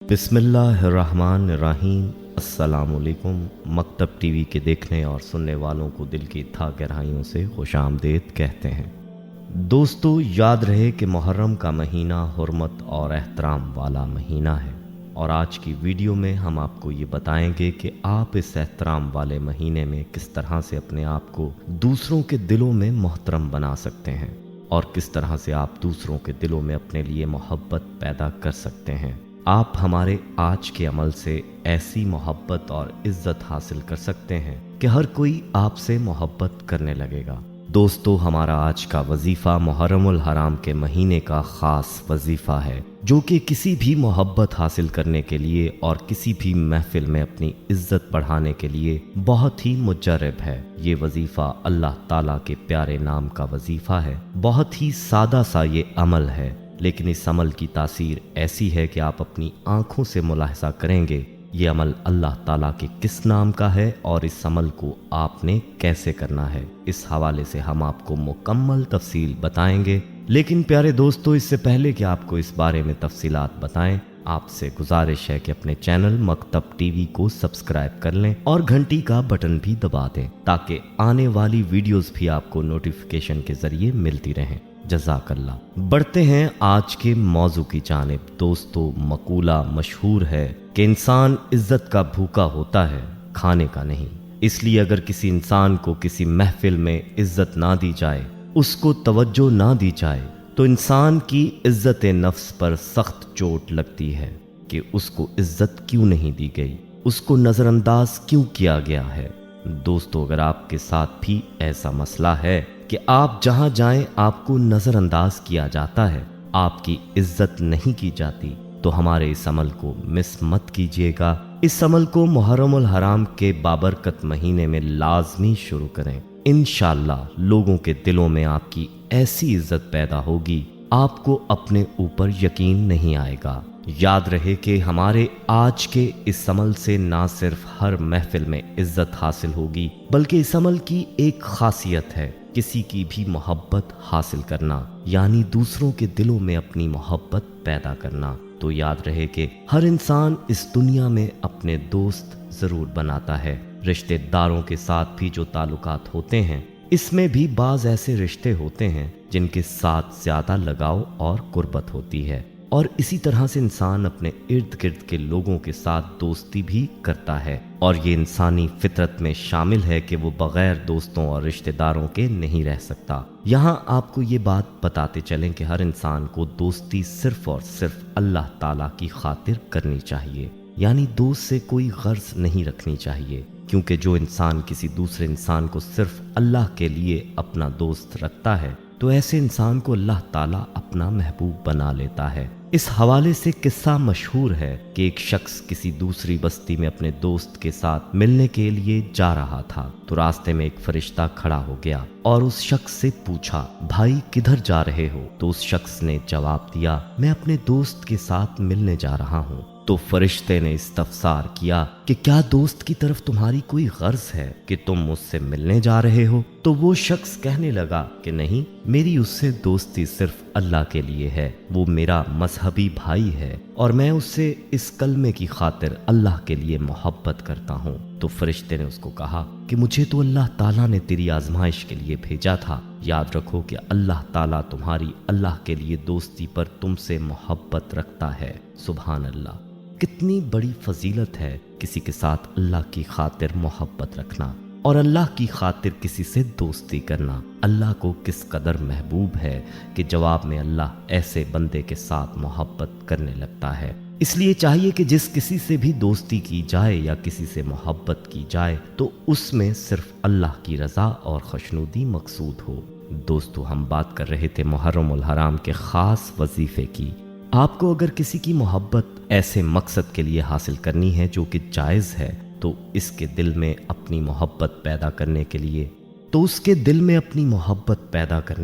बिस्मिल्लाहिर्रहमानिर्रहीम। अस्सलामुअलैकुम। मकतब टीवी के देखने और सुनने वालों को दिल की था गहराइयों से खुशामदीद कहते हैं। दोस्तों, याद रहे कि मुहर्रम का महीना हुर्मत और एहतराम वाला महीना है, और आज की वीडियो में हम आपको ये बताएंगे कि आप इस एहतराम वाले महीने में किस तरह से अपने आप को दूसरों के दिलों में मोहतरम बना सकते हैं और किस तरह से आप दूसरों के दिलों में अपने लिए मोहब्बत पैदा कर सकते हैं। आप हमारे आज के अमल से ऐसी मोहब्बत और इज्जत हासिल कर सकते हैं कि हर कोई आपसे मोहब्बत करने लगेगा। दोस्तों, हमारा आज का वजीफा मुहर्रमुल हराम के महीने का खास वजीफा है, जो कि किसी भी मोहब्बत हासिल करने के लिए और किसी भी महफिल में अपनी इज्जत बढ़ाने के लिए बहुत ही मुजर्रब है। ये वजीफा अल्लाह ताला के प्यारे नाम का वजीफा है। बहुत ही सादा सा ये अमल है, लेकिन इस अमल की तासीर ऐसी है कि आप अपनी आंखों से मुलाहिजा करेंगे ये अमल अल्लाह ताला के किस नाम का है और इस अमल को आपने कैसे करना है। इस हवाले से हम आपको मुकम्मल तफसील बताएंगे। लेकिन प्यारे दोस्तों, इससे पहले कि आपको इस बारे में तफसीलात बताएं, आपसे गुजारिश है कि अपने चैनल मकतब टीवी को सब्सक्राइब कर लें और घंटी का बटन भी दबा दें, ताकि आने वाली वीडियोस भी आपको नोटिफिकेशन के जरिए मिलती रहें। जज़ाकल्लाह। बढ़ते हैं आज के मौजू की जानिब। दोस्तों, मकूला मशहूर है कि इंसान इज्जत का भूखा होता है, खाने का नहीं। इसलिए अगर किसी इंसान को किसी महफिल में इज्जत ना दी जाए, उसको तवज्जो ना दी जाए, तो इंसान की इज्जत नफ्स पर सख्त चोट लगती है कि उसको इज्जत क्यों नहीं दी गई, उसको नज़रअंदाज क्यों किया गया है। दोस्तों, अगर आपके साथ भी ऐसा मसला है कि आप जहां जाएं आपको नज़रअंदाज किया जाता है, आपकी इज्जत नहीं की जाती, तो हमारे इस अमल को मिस मत कीजिएगा। इस अमल को मुहर्रमुल हराम के बाबरकत महीने में लाजमी शुरू करें। इंशाअल्लाह लोगों के दिलों में आपकी ऐसी इज्जत पैदा होगी, आपको अपने ऊपर यकीन नहीं आएगा। याद रहे कि हमारे आज के इस अमल से ना सिर्फ हर महफिल में इज्जत हासिल होगी, बल्कि इस अमल की एक खासियत है, किसी की भी मोहब्बत हासिल करना, यानी दूसरों के दिलों में अपनी मोहब्बत पैदा करना। तो याद रहे कि हर इंसान इस दुनिया में अपने दोस्त जरूर बनाता है। रिश्तेदारों के साथ भी जो ताल्लुकात होते हैं, इसमें भी बाज ऐसे रिश्ते होते हैं जिनके साथ ज्यादा लगाव और कुर्बत होती है, और इसी तरह से इंसान अपने इर्द गिर्द के लोगों के साथ दोस्ती भी करता है, और ये इंसानी फितरत में शामिल है कि वो बगैर दोस्तों और रिश्तेदारों के नहीं रह सकता। यहाँ आपको ये बात बताते चलें कि हर इंसान को दोस्ती सिर्फ और सिर्फ अल्लाह ताला की खातिर करनी चाहिए, यानी दोस्त से कोई गर्ज नहीं रखनी चाहिए, क्योंकि जो इंसान किसी दूसरे इंसान को सिर्फ अल्लाह के लिए अपना दोस्त रखता है, तो ऐसे इंसान को अल्लाह ताला अपना महबूब बना लेता है। इस हवाले से किस्सा मशहूर है कि एक शख्स किसी दूसरी बस्ती में अपने दोस्त के साथ मिलने के लिए जा रहा था, तो रास्ते में एक फरिश्ता खड़ा हो गया और उस शख्स से पूछा, भाई किधर जा रहे हो? तो उस शख्स ने जवाब दिया, मैं अपने दोस्त के साथ मिलने जा रहा हूँ। तो फरिश्ते ने इस्तफसार किया कि क्या दोस्त की तरफ तुम्हारी कोई गर्ज है कि तुम मुझसे मिलने जा रहे हो? तो वो शख्स कहने लगा कि नहीं, मेरी उससे दोस्ती सिर्फ अल्लाह के लिए है, वो मेरा मजहबी भाई है और मैं उससे इस कलमे की खातिर अल्लाह के लिए मोहब्बत करता हूँ। तो फरिश्ते ने उसको कहा कि मुझे तो अल्लाह ताला ने तेरी आजमाइश के लिए भेजा था। याद रखो कि अल्लाह ताला तुम्हारी अल्लाह के लिए दोस्ती पर तुमसे मोहब्बत रखता है। सुभान अल्लाह। कितनी बड़ी फजीलत है किसी के साथ अल्लाह की खातिर मोहब्बत रखना और अल्लाह की खातिर किसी से दोस्ती करना। अल्लाह को किस कदर महबूब है कि जवाब में अल्लाह ऐसे बंदे के साथ मोहब्बत करने लगता है। इसलिए चाहिए कि जिस किसी से भी दोस्ती की जाए या किसी से मोहब्बत की जाए, तो उसमें सिर्फ अल्लाह की रज़ा और खुशनुदी मकसूद हो। दोस्तों, हम बात कर रहे थे मुहर्रमुल हराम के ख़ास वजीफ़े की। आपको अगर किसी की मोहब्बत ऐसे मकसद के लिए हासिल करनी है जो कि जायज़ है, तो इसके दिल में अपनी मोहब्बत पैदा करने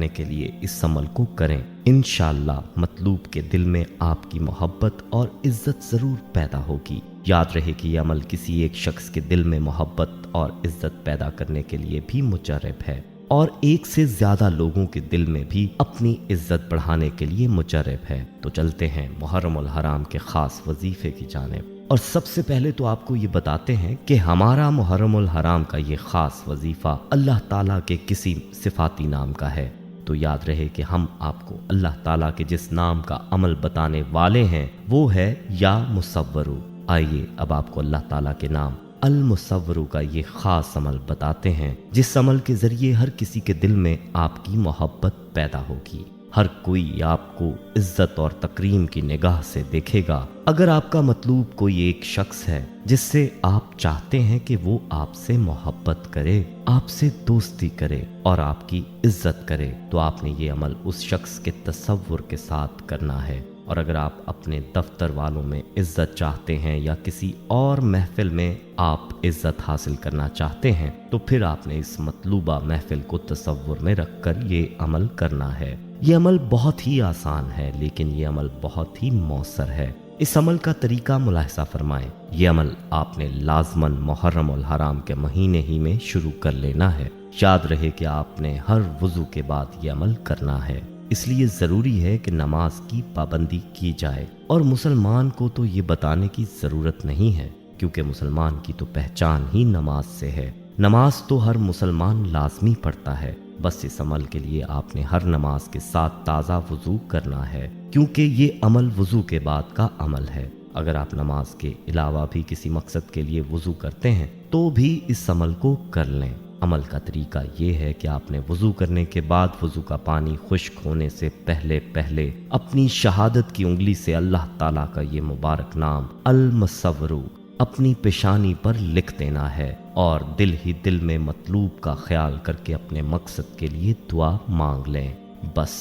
के लिए इस अमल को करें। इंशाअल्लाह मतलूब के दिल में आपकी मोहब्बत और इज्जत ज़रूर पैदा होगी। याद रहे कि यह अमल किसी एक शख्स के दिल में मोहब्बत और इज्जत पैदा करने के लिए भी मुजर्रब है। और एक से ज्यादा लोगों के दिल में भी अपनी इज्जत बढ़ाने के लिए मुजर्रब है। तो चलते हैं मुहर्रम उल हराम के खास वजीफे की जानिब। और सबसे पहले तो आपको ये बताते हैं कि हमारा मुहर्रम उल हराम का ये खास वजीफा अल्लाह ताला के किसी सिफाती नाम का है। तो याद रहे कि हम आपको अल्लाह ताला के जिस नाम का अमल बताने वाले हैं वो है या मुसव्वरू। आइए अब आपको अल्लाह ताला के नाम अल मुसव्वरू का ये खास अमल बताते हैं, जिस अमल के जरिए हर किसी के दिल में आपकी मोहब्बत पैदा होगी। हर कोई आपको इज्जत और तकरीम की निगाह से देखेगा। अगर आपका मतलूब कोई एक शख्स है जिससे आप चाहते हैं कि वो आपसे मोहब्बत करे, आपसे दोस्ती करे और आपकी इज्जत करे, तो आपने ये अमल उस शख्स के तसव्वुर के साथ करना है। और अगर आप अपने दफ्तर वालों में इज्जत चाहते हैं या किसी और महफिल में आप इज्जत हासिल करना चाहते हैं, तो फिर आपने इस मतलूबा महफिल को तसव्वुर में रखकर ये अमल करना है। ये अमल बहुत ही आसान है, लेकिन ये अमल बहुत ही मौसर है। इस अमल का तरीका मुलाहिजा फरमाएं। ये अमल आपने लाजमन मुहर्रम उल हराम के महीने ही में शुरू कर लेना है। याद रहे कि आपने हर वुजू के बाद ये अमल करना है, इसलिए ज़रूरी है कि नमाज की पाबंदी की जाए। और मुसलमान को तो ये बताने की ज़रूरत नहीं है, क्योंकि मुसलमान की तो पहचान ही नमाज से है। नमाज तो हर मुसलमान लाजमी पढ़ता है। बस इस अमल के लिए आपने हर नमाज के साथ ताज़ा वुजू करना है, क्योंकि ये अमल वुजू के बाद का अमल है। अगर आप नमाज के अलावा भी किसी मकसद के लिए वुजू करते हैं तो भी इस अमल को कर लें। अमल का तरीका ये है कि आपने वुजू करने के बाद वुजू का पानी खुश्क होने से पहले पहले अपनी शहादत की उंगली से अल्लाह ताला का ये मुबारक नाम अल मुसव्वरू अपनी पेशानी पर लिख देना है और दिल ही दिल में मतलूब का ख्याल करके अपने मकसद के लिए दुआ मांग लें। बस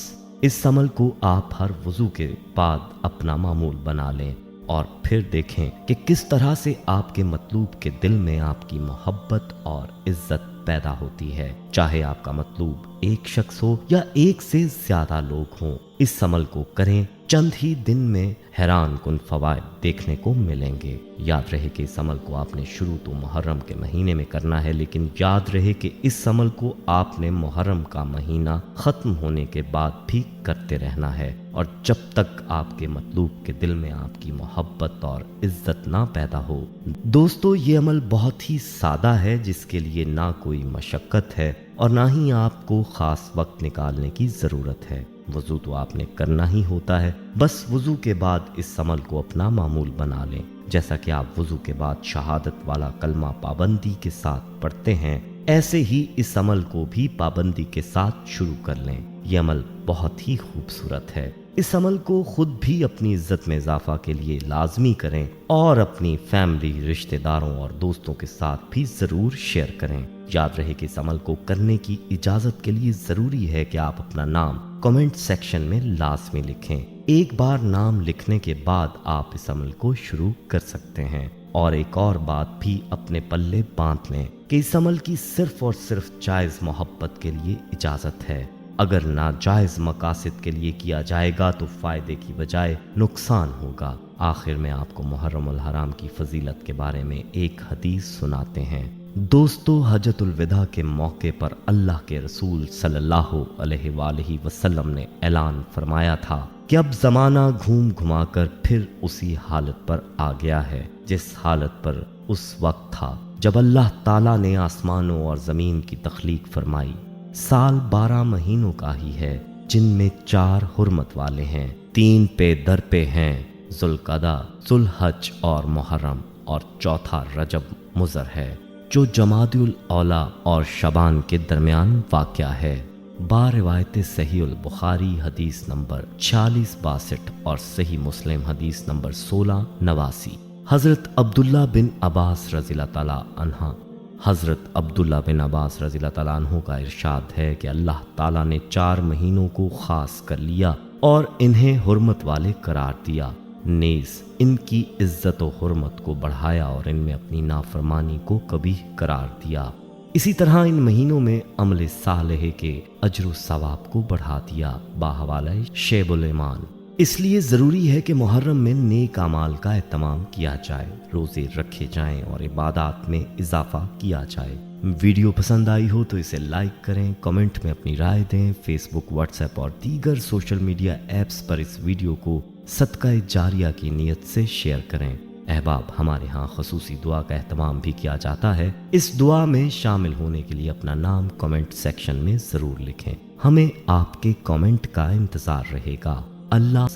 इस अमल को आप हर वुजू के बाद अपना मामूल बना लें और फिर देखें कि किस तरह से आपके मतलूब के दिल में आपकी मोहब्बत और इज्जत पैदा होती है। चाहे आपका मतलूब एक शख्स हो या एक से ज्यादा लोग हों, इस अमल को करें। चंद ही दिन में हैरान कुन फवायद देखने को मिलेंगे। याद रहे कि इस अमल को आपने शुरू तो मुहर्रम के महीने में करना है, लेकिन याद रहे कि इस अमल को आपने मुहर्रम का महीना खत्म होने के बाद भी करते रहना है। और जब तक आपके मतलूब के दिल में आपकी मोहब्बत और इज्जत ना पैदा हो। दोस्तों, ये अमल बहुत ही सादा है, जिसके लिए ना कोई मशक्कत है और ना ही आपको खास वक्त निकालने की जरूरत है। वजू तो आपने करना ही होता है। बस वजू के बाद इस अमल को अपना मामूल बना लें। जैसा कि आप वजू के बाद शहादत वाला कलमा पाबंदी के साथ पढ़ते हैं, ऐसे ही इस अमल को भी पाबंदी के साथ शुरू कर लें। यह अमल बहुत ही खूबसूरत है। इस अमल को खुद भी अपनी इज्जत में इजाफा के लिए लाजमी करें और अपनी फैमिली, रिश्तेदारों और दोस्तों के साथ भी जरूर शेयर करें। याद रहे कि इस अमल को करने की इजाजत के लिए जरूरी है कि आप अपना नाम कमेंट सेक्शन में लाजमी लिखें। एक बार नाम लिखने के बाद आप इस अमल को शुरू कर सकते हैं। और एक और बात भी अपने पल्ले बांध लें कि इस अमल की सिर्फ और सिर्फ जायज मोहब्बत के लिए इजाजत है। अगर नाजायज मकासद के लिए किया जाएगा तो फायदे की बजाय नुकसान होगा। आखिर में आपको मुहर्रम उल हराम की फजीलत के बारे में एक हदीस सुनाते हैं। दोस्तों, हजतुल विदा के मौके पर अल्लाह के रसूल सल्लल्लाहु अलैहि वसल्लम ने ऐलान फरमाया था कि अब जमाना घूम घुमा कर फिर उसी हालत पर आ गया है जिस हालत पर उस वक्त था जब अल्लाह ताला ने आसमानों और जमीन की तख्लीक फरमाई। साल 12 महीनों का ही है, जिनमें 4 हुर्मत वाले हैं, 3 पे दर पे हैं, जुल्क़दा, जुल्हज और मुहर्रम, और चौथा रजब मुज़र है जो जमादुल औला और शबान के दरमियान वाक़या है। बारिवायत सही उल बुखारी हदीस नंबर 4662 और सही मुस्लिम हदीस नंबर 1689। हज़रत अब्दुल्ला बिन अब्बास रज़ियल्लाहु ताला अन्हा हज़रत अब्दुल्ला बिन अब्बास रज़ियल्लाहु ताला अन्हु का इरशाद है कि अल्लाह ताला ने 4 महीनों को ख़ास कर लिया और इन्हें हुर्मत वाले करार दिया, नेज़ इनकी इज्जत और हुर्मत को बढ़ाया और इनमें अपनी नाफरमानी को कभी करार दिया। इसी तरह इन महीनों में अमल सालेह के अजर सवाब को बढ़ा दिया। बाहवाला शेबुल ईमान اس لیے ضروری ہے کہ محرم میں نیک اعمال کا اہتمام کیا جائے، روزے رکھے جائیں اور عبادات میں اضافہ کیا جائے۔ ویڈیو پسند آئی ہو تو اسے لائک کریں، کمنٹ میں اپنی رائے دیں، فیس بک، واٹس ایپ اور دیگر سوشل میڈیا ایپس پر اس ویڈیو کو صدقہ جاریہ کی نیت سے شیئر کریں۔ احباب، ہمارے ہاں خصوصی دعا کا اہتمام بھی کیا جاتا ہے۔ اس دعا میں شامل ہونے کے لیے اپنا نام کمنٹ سیکشن میں ضرور لکھیں۔ ہمیں آپ کے کمنٹ کا انتظار رہے گا۔ اللہ